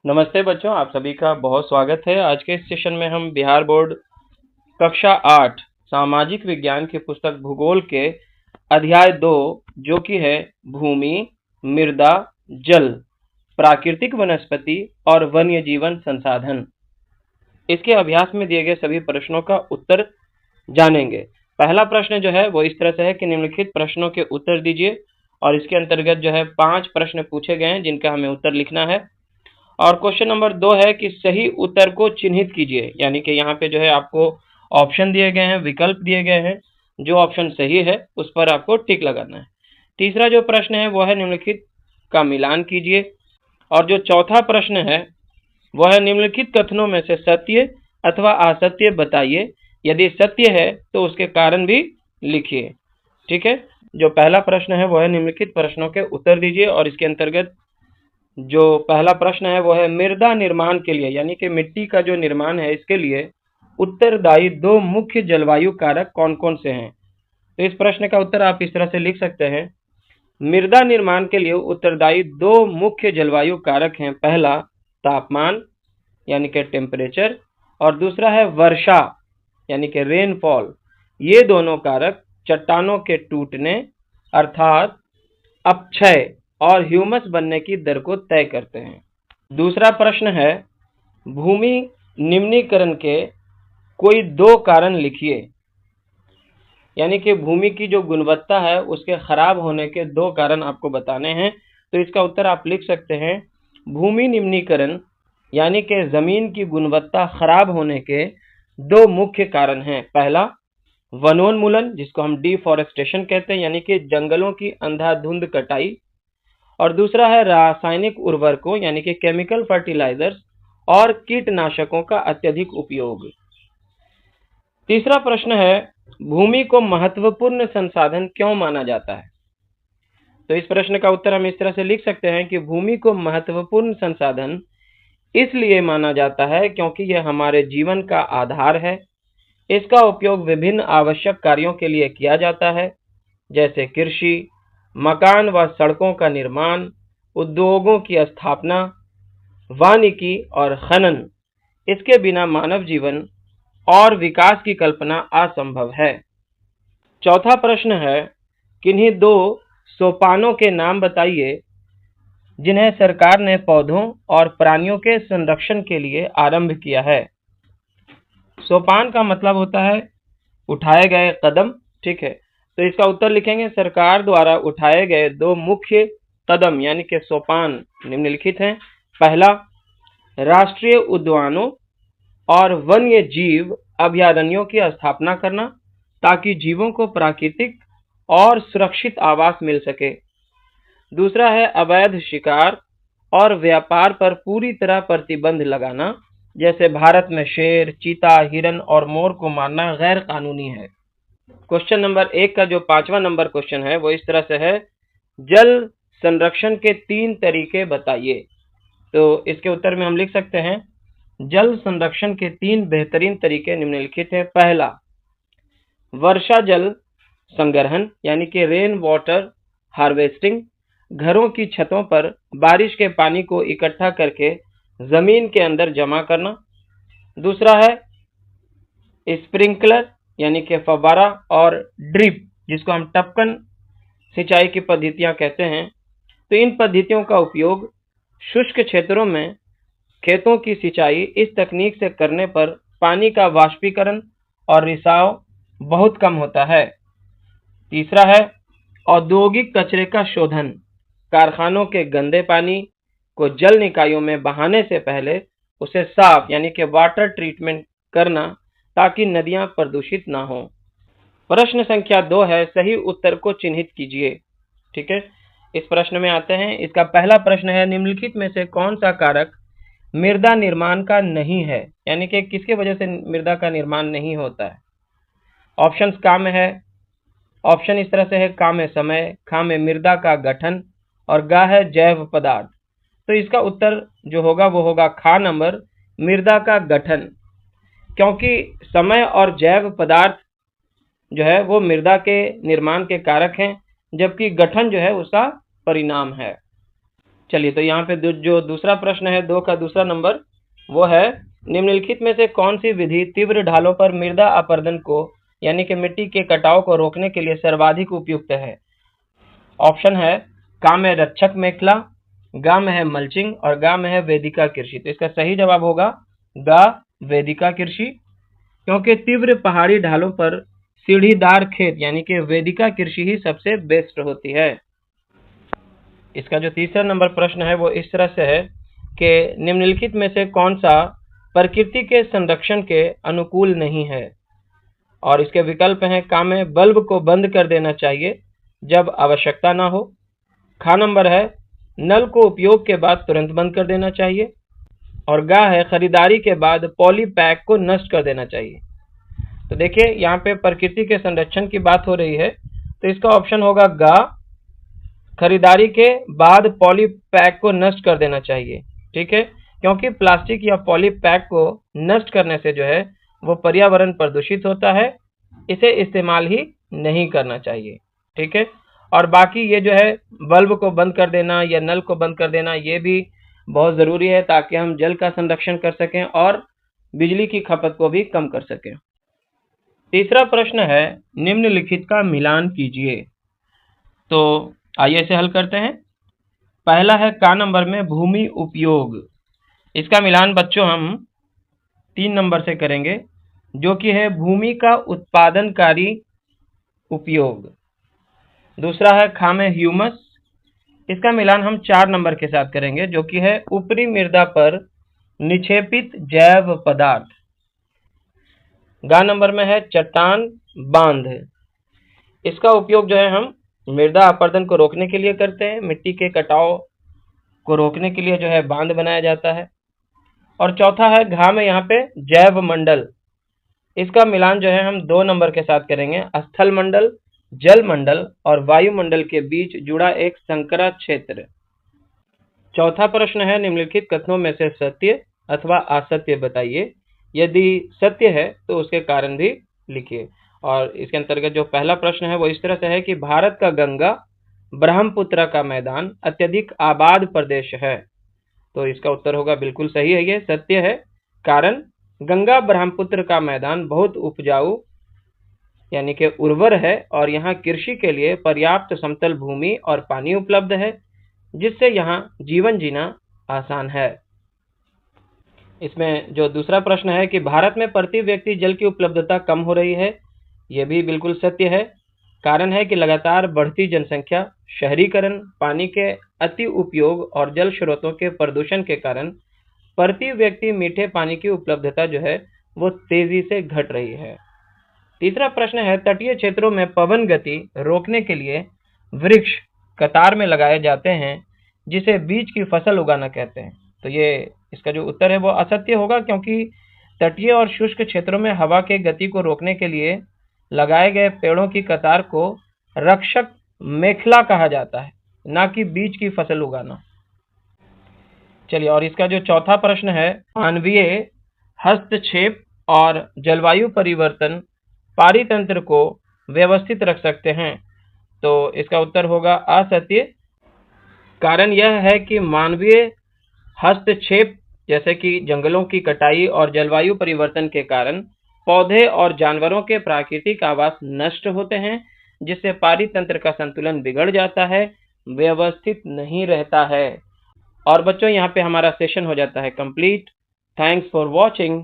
नमस्ते बच्चों, आप सभी का बहुत स्वागत है। आज के इस सेशन में हम बिहार बोर्ड कक्षा 8 सामाजिक विज्ञान की पुस्तक भूगोल के अध्याय 2 जो कि है भूमि, मृदा, जल, प्राकृतिक वनस्पति और वन्य जीवन संसाधन, इसके अभ्यास में दिए गए सभी प्रश्नों का उत्तर जानेंगे। पहला प्रश्न जो है वो इस तरह से है कि निम्नलिखित प्रश्नों के उत्तर दीजिए, और इसके अंतर्गत जो है 5 प्रश्न पूछे गए हैं जिनका हमें उत्तर लिखना है। और क्वेश्चन नंबर 2 है कि सही उत्तर को चिन्हित कीजिए, यानी कि यहाँ पे जो है आपको ऑप्शन दिए गए हैं, विकल्प दिए गए हैं, जो ऑप्शन सही है उस पर आपको टिक लगाना है। तीसरा जो प्रश्न है वो है निम्नलिखित का मिलान कीजिए, और जो चौथा प्रश्न है वह है निम्नलिखित कथनों में से सत्य अथवा असत्य बताइए, यदि सत्य है तो उसके कारण भी लिखिए। ठीक है, जो पहला प्रश्न है वह है निम्नलिखित प्रश्नों के उत्तर दीजिए, और इसके अंतर्गत जो पहला प्रश्न है वो है मृदा निर्माण के लिए, यानी कि मिट्टी का जो निर्माण है इसके लिए उत्तरदायी 2 मुख्य जलवायु कारक कौन कौन से हैं। तो इस प्रश्न का उत्तर आप इस तरह से लिख सकते हैं, मृदा निर्माण के लिए उत्तरदायी 2 मुख्य जलवायु कारक हैं। पहला तापमान यानी कि टेम्परेचर, और दूसरा है वर्षा यानी कि रेनफॉल। ये दोनों कारक चट्टानों के टूटने अर्थात अपक्षय और ह्यूमस बनने की दर को तय करते हैं। दूसरा प्रश्न है भूमि निम्नीकरण के कोई 2 कारण लिखिए, यानी कि भूमि की जो गुणवत्ता है उसके खराब होने के 2 कारण आपको बताने हैं। तो इसका उत्तर आप लिख सकते हैं, भूमि निम्नीकरण यानी कि जमीन की गुणवत्ता खराब होने के 2 मुख्य कारण हैं। पहला वनोन्मूलन, जिसको हम डिफॉरेस्टेशन कहते हैं, यानी कि जंगलों की अंधाधुंध कटाई, और दूसरा है रासायनिक उर्वरकों यानी कि केमिकल फर्टिलाइजर्स और कीटनाशकों का अत्यधिक उपयोग। तीसरा प्रश्न है भूमि को महत्वपूर्ण संसाधन क्यों माना जाता है। तो इस प्रश्न का उत्तर हम इस तरह से लिख सकते हैं कि भूमि को महत्वपूर्ण संसाधन इसलिए माना जाता है क्योंकि यह हमारे जीवन का आधार है। इसका उपयोग विभिन्न आवश्यक कार्यों के लिए किया जाता है, जैसे कृषि, मकान व सड़कों का निर्माण, उद्योगों की स्थापना, वानिकी और खनन। इसके बिना मानव जीवन और विकास की कल्पना असंभव है। चौथा प्रश्न है किन्हीं 2 सोपानों के नाम बताइए जिन्हें सरकार ने पौधों और प्राणियों के संरक्षण के लिए आरंभ किया है। सोपान का मतलब होता है उठाए गए कदम। ठीक है, तो इसका उत्तर लिखेंगे, सरकार द्वारा उठाए गए 2 मुख्य कदम यानी कि सोपान निम्नलिखित हैं। पहला राष्ट्रीय उद्यानों और वन्य जीव अभयारण्यों की स्थापना करना, ताकि जीवों को प्राकृतिक और सुरक्षित आवास मिल सके। दूसरा है अवैध शिकार और व्यापार पर पूरी तरह प्रतिबंध लगाना, जैसे भारत में शेर, चीता, हिरन और मोर को मारना गैर कानूनी है। क्वेश्चन नंबर 1 का जो 5वां नंबर क्वेश्चन है वो इस तरह से है, जल संरक्षण के 3 तरीके बताइए। तो इसके उत्तर में हम लिख सकते हैं, जल संरक्षण के 3 बेहतरीन तरीके निम्नलिखित हैं। पहला वर्षा जल संग्रहण यानी कि रेन वाटर हार्वेस्टिंग, घरों की छतों पर बारिश के पानी को इकट्ठा करके जमीन के अंदर जमा करना। दूसरा है स्प्रिंकलर यानी कि फव्वारा और ड्रिप, जिसको हम टपकन सिंचाई की पद्धतियां कहते हैं। तो इन पद्धतियों का उपयोग शुष्क क्षेत्रों में खेतों की सिंचाई इस तकनीक से करने पर पानी का वाष्पीकरण और रिसाव बहुत कम होता है। तीसरा है औद्योगिक कचरे का शोधन, कारखानों के गंदे पानी को जल निकायों में बहाने से पहले उसे साफ यानी कि वाटर ट्रीटमेंट करना, ताकि नदियां प्रदूषित ना हो। प्रश्न संख्या 2 है, सही उत्तर को चिन्हित कीजिए। ठीक है, इस प्रश्न में आते हैं। इसका पहला प्रश्न है, निम्नलिखित में से कौन सा कारक मृदा निर्माण का नहीं है, यानी कि किसके वजह से मृदा का निर्माण नहीं होता है। ऑप्शंस काम है, ऑप्शन इस तरह से है, काम है समय, खाम है मृदा का गठन, और गा है जैव पदार्थ। तो इसका उत्तर जो होगा वो होगा खा नंबर, मृदा का गठन, क्योंकि समय और जैव पदार्थ जो है वो मृदा के निर्माण के कारक हैं, जबकि गठन जो है उसका परिणाम है। चलिए, तो यहाँ पे जो दूसरा प्रश्न है 2 का दूसरा नंबर, वो है निम्नलिखित में से कौन सी विधि तीव्र ढालों पर मृदा अपरदन को यानी कि मिट्टी के कटाव को रोकने के लिए सर्वाधिक उपयुक्त है। ऑप्शन है का में रक्षक मेखला, गा में है मल्चिंग और गा में है वेदिका कृषि। तो इसका सही जवाब होगा गा वेदिका कृषि, क्योंकि तीव्र पहाड़ी ढालों पर सीढ़ीदार खेत यानी कि वेदिका कृषि ही सबसे बेस्ट होती है। इसका जो तीसरा नंबर प्रश्न है वो इस तरह से है कि निम्नलिखित में से कौन सा प्रकृति के संरक्षण के अनुकूल नहीं है। और इसके विकल्प हैं का में बल्ब को बंद कर देना चाहिए जब आवश्यकता ना हो, खा नंबर है नल को उपयोग के बाद तुरंत बंद कर देना चाहिए, और गा है खरीदारी के बाद पॉली पैक को नष्ट कर देना चाहिए। तो देखिए यहाँ पे प्रकृति के संरक्षण की बात हो रही है, तो इसका ऑप्शन होगा गा खरीदारी के बाद पॉली पैक को नष्ट कर देना चाहिए। ठीक है, क्योंकि प्लास्टिक या पॉली पैक को नष्ट करने से जो है वो पर्यावरण प्रदूषित होता है, इसे इस्तेमाल ही नहीं करना चाहिए। ठीक है, और बाकी ये जो है बल्ब को बंद कर देना या नल को बंद कर देना ये भी बहुत ज़रूरी है ताकि हम जल का संरक्षण कर सकें और बिजली की खपत को भी कम कर सकें। तीसरा प्रश्न है निम्नलिखित का मिलान कीजिए। तो आइए इसे हल करते हैं। पहला है का नंबर में भूमि उपयोग। इसका मिलान बच्चों हम 3 नंबर से करेंगे, जो कि है भूमि का उत्पादनकारी उपयोग। दूसरा है खा में ह्यूमस। इसका मिलान हम 4 नंबर के साथ करेंगे, जो कि है ऊपरी मृदा पर निक्षेपित जैव पदार्थ। गा नंबर में है चट्टान बांध। इसका उपयोग जो है हम मृदा अपरदन को रोकने के लिए करते हैं, मिट्टी के कटाव को रोकने के लिए जो है बांध बनाया जाता है। और चौथा है घा में यहाँ पे जैव मंडल। इसका मिलान जो है हम 2 नंबर के साथ करेंगे, स्थल मंडल, जल मंडल और वायुमंडल के बीच जुड़ा एक संकरा क्षेत्र। चौथा प्रश्न है निम्नलिखित कथनों में से सत्य अथवा असत्य बताइए। यदि सत्य है तो उसके कारण भी लिखिए। और इसके अंतर्गत जो पहला प्रश्न है वो इस तरह से है कि भारत का गंगा ब्रह्मपुत्र का मैदान अत्यधिक आबाद प्रदेश है। तो इसका उत्तर होगा बिल्कुल सही है, ये सत्य है। कारण गंगा ब्रह्मपुत्र का मैदान बहुत उपजाऊ यानी कि उर्वर है और यहाँ कृषि के लिए पर्याप्त समतल भूमि और पानी उपलब्ध है, जिससे यहाँ जीवन जीना आसान है। इसमें जो दूसरा प्रश्न है कि भारत में प्रति व्यक्ति जल की उपलब्धता कम हो रही है, यह भी बिल्कुल सत्य है। कारण है कि लगातार बढ़ती जनसंख्या, शहरीकरण, पानी के अति उपयोग और जल स्रोतों के प्रदूषण के कारण प्रति व्यक्ति मीठे पानी की उपलब्धता जो है वो तेजी से घट रही है। तीसरा प्रश्न है तटीय क्षेत्रों में पवन गति रोकने के लिए वृक्ष कतार में लगाए जाते हैं, जिसे बीज की फसल उगाना कहते हैं। तो ये इसका जो उत्तर है वो असत्य होगा, क्योंकि तटीय और शुष्क क्षेत्रों में हवा के गति को रोकने के लिए लगाए गए पेड़ों की कतार को रक्षक मेखला कहा जाता है, ना कि बीज की फसल उगाना। चलिए, और इसका जो चौथा प्रश्न है मानवीय हस्तक्षेप और जलवायु परिवर्तन पारितंत्र को व्यवस्थित रख सकते हैं। तो इसका उत्तर होगा असत्य। कारण यह है कि मानवीय हस्तक्षेप जैसे कि जंगलों की कटाई और जलवायु परिवर्तन के कारण पौधे और जानवरों के प्राकृतिक आवास नष्ट होते हैं, जिससे पारितंत्र का संतुलन बिगड़ जाता है, व्यवस्थित नहीं रहता है। और बच्चों यहाँ पे हमारा सेशन हो जाता है कंप्लीट। Thanks for watching.